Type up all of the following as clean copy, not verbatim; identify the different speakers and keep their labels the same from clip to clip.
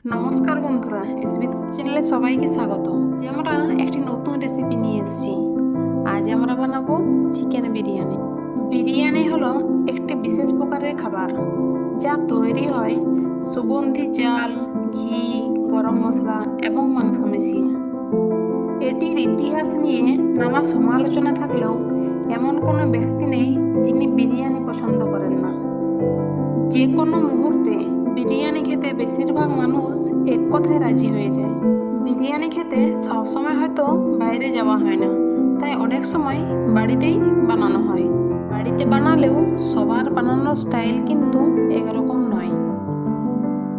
Speaker 1: নমস্কার বন্ধুরা, এসবি চ্যানেলে সবাইকে স্বাগত। যে আমরা একটি নতুন রেসিপি নিয়ে এসেছি। আজ আমরা বানাবো চিকেন বিরিয়ানি। বিরিয়ানি হলো একটি বিশেষ প্রকারের খাবার যা তৈরি হয় সুগন্ধি চাল, ঘি, গরম মশলা এবং মাংস মিশিয়ে। এটির ইতিহাস নিয়ে নানা সমালোচনা থাকলেও এমন কোনো ব্যক্তি নেই যিনি বিরিয়ানি পছন্দ করেন না। যে কোনো মুহূর্তে বিরিয়ানি খেতে বেশিরভাগ মানুষ এক কথায় রাজি হয়ে যায়। বিরিয়ানি খেতে সবসময় হয়তো বাইরে যাওয়া হয় না, তাই অনেক সময় বাড়িতেই বানানো হয়। বাড়িতে বানালেও সবার বানানোর স্টাইল কিন্তু একরকম নয়।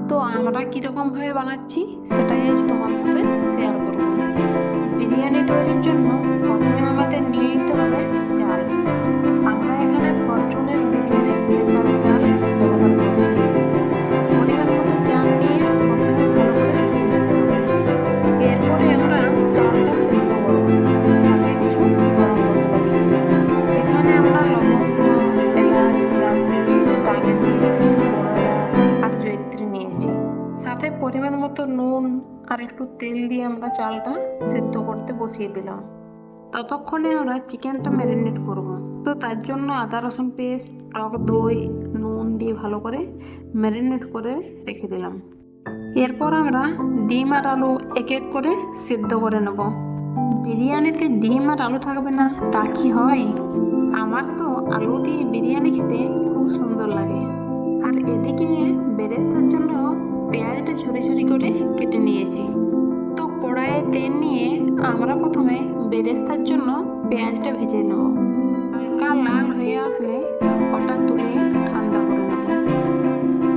Speaker 1: তো আমরা কীরকমভাবে বানাচ্ছি সেটাই আজ তোমার সাথে শেয়ার করব। বিরিয়ানি তৈরির জন্য প্রথমে আমাদের নিয়ে নিতে হবে চাল। আমরা এখানে ফরচুনের বিরিয়ানি স্পেশাল চাল ব্যবহার করছি। পরিমাণ মতো চাল নিয়ে প্রথমে ভালো করে ধুয়ে নিতে হবে। এরপরে আমরা চালটা সেদ্ধ করব, সাথে কিছু গরম মশলা দিয়ে। এখানে আমরা লবঙ্গ, এলাচ, দারচিনি, স্টার অ্যানিস, বড় এলাচ আর জয়িত্রী নিয়েছি। সাথে পরিমাণ মতো নুন আর একটু তেল দিয়ে আমরা চালটা সেদ্ধ করতে বসিয়ে দিলাম। ততক্ষণে আমরা চিকেনটা ম্যারিনেট করব। তো তার জন্য আদা রসুন পেস্ট, টক দই, নুন দিয়ে ভালো করে ম্যারিনেট করে রেখে দিলাম। এরপর আমরা ডিম আর আলু এক এক করে সিদ্ধ করে নেব। বিরিয়ানিতে ডিম আর আলু থাকবে না তা কি হয়? আমার তো আলু দিয়ে বিরিয়ানি খেতে খুব সুন্দর লাগে। আর এদিকে বেরেস্তার জন্য পেঁয়াজটা ঝুরি ঝুরি করে কেটে নিয়েছি। তো কড়াইয়ে তেল নিয়ে আমরা প্রথমে বেরেস্তার জন্য পেঁয়াজটা ভেজে নেব। হালকা লাল হয়ে আসলে ওটা তুলে ঠান্ডা করে নেব।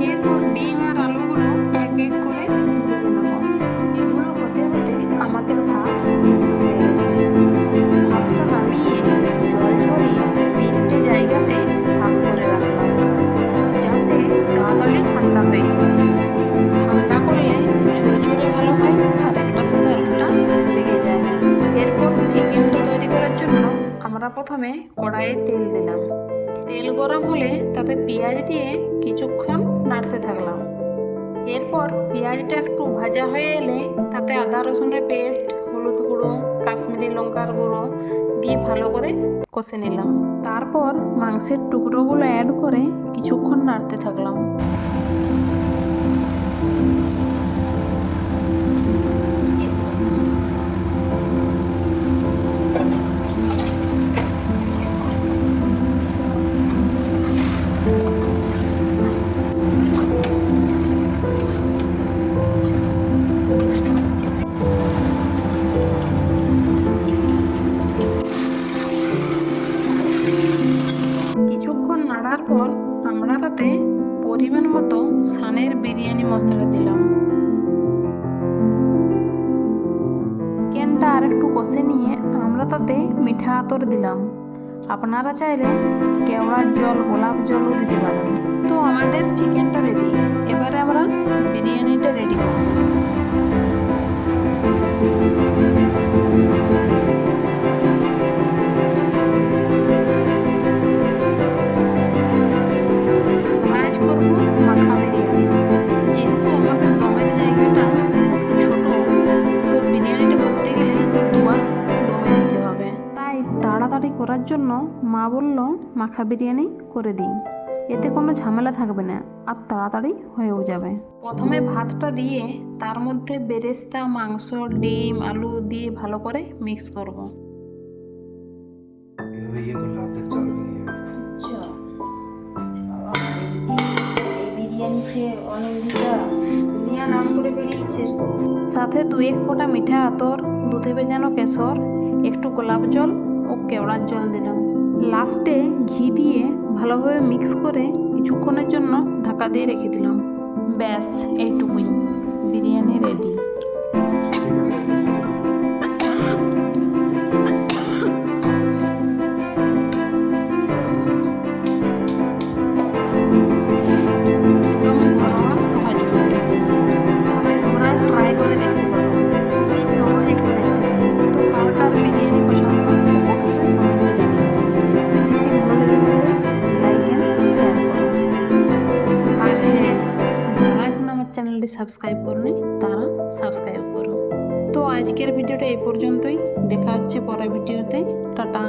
Speaker 1: এরপর ডিম আর আলুগুলো এক এক করে ভেজে নেব। এগুলো হতে হতে আমাদের ভাত সিদ্ধ হয়ে গেছে। ভাতটা নামিয়ে জল ঝরিয়ে 3টে জায়গাতে ভাগ করে রাখলাম, যাতে তাড়াতাড়ি ঠান্ডা হয়ে যায়। ঠান্ডা করলে ঝুরঝুরে ভালো হয় আর একটার সাথে একটা লেগে যায় না। এরপর চিকেনটা তৈরি করার জন্য আমরা প্রথমে কড়াইয়ে তেল দিলাম। তেল গরম হলে তাতে পেঁয়াজ দিয়ে কিছুক্ষণ নাড়তে থাকলাম। এরপর পেঁয়াজটা একটু ভাজা হয়ে এলে তাতে আদা রসুনের পেস্ট, হলুদ গুঁড়ো, কাশ্মীরি লঙ্কার গুঁড়ো দিয়ে ভালো করে কষে নিলাম। তারপর মাংসের টুকরোগুলো অ্যাড করে কিছুক্ষণ নাড়তে থাকলাম। কিছুক্ষণ নাড়ার পর আমরা তাতে পরিমাণ মতো সানের বিরিয়ানি মশলা দিলাম। চিকেনটা আর একটু কষে নিয়ে আমরা তাতে মিঠা আতর দিলাম। আপনারা চাইলে কেওড়ার জল, গোলাপ জলও দিতে পারেন। তো আমাদের চিকেনটা রেডি। এবারে আমরা বিরিয়ানিটা রেডি করব। আজ করব মাখা বিরিয়ানি। যেহেতু আমাদের দমের জায়গাটা ছোট, তো বিরিয়ানিটা করতে গেলে দুবার দমে দিতে হবে। তাই তাড়াতাড়ি করার জন্য মা বলল মাখা বিরিয়ানি করে দিই, এতে কোনো ঝামেলা থাকবে না আর তাড়াতাড়ি হয়েও যাবে। প্রথমে ভাতটা দিয়ে তার মধ্যে বেরেস্তা, মাংস, ডিম, আলু দিয়ে ভালো করে মিক্স করব। সাথে 2-1 ফোঁটা মিঠা আতর, দুধে ভেজানো কেশর, একটু গোলাপ জল ও কেওড়ার জল দিলাম। লাস্টে ঘি দিয়ে ভালোভাবে মিক্স করে কিছুক্ষণের জন্য ঢাকা দিয়ে রেখে দিলাম। ব্যাস, এইটুকুই, বিরিয়ানি রেডি। একদম ঘরোয়া সহজ পদ্ধতি, তোমরা ট্রাই করে দেখতে পারো। খুবই সহজ একটা রেসিপি। তো কার কার বিরিয়ানি পছন্দ অবশ্যই কমেন্টে জানিও। ভালো লাগলে লাইক এন্ড শেয়ার করো। আর হ্যাঁ, যারা এখন আমার চ্যানেলটি সাবস্ক্রাইব করনি তারা সাবস্ক্রাইব করো। তো আজকের ভিডিওটা এই পর্যন্তই, দেখা হচ্ছে পরের ভিডিওতে। টাটা।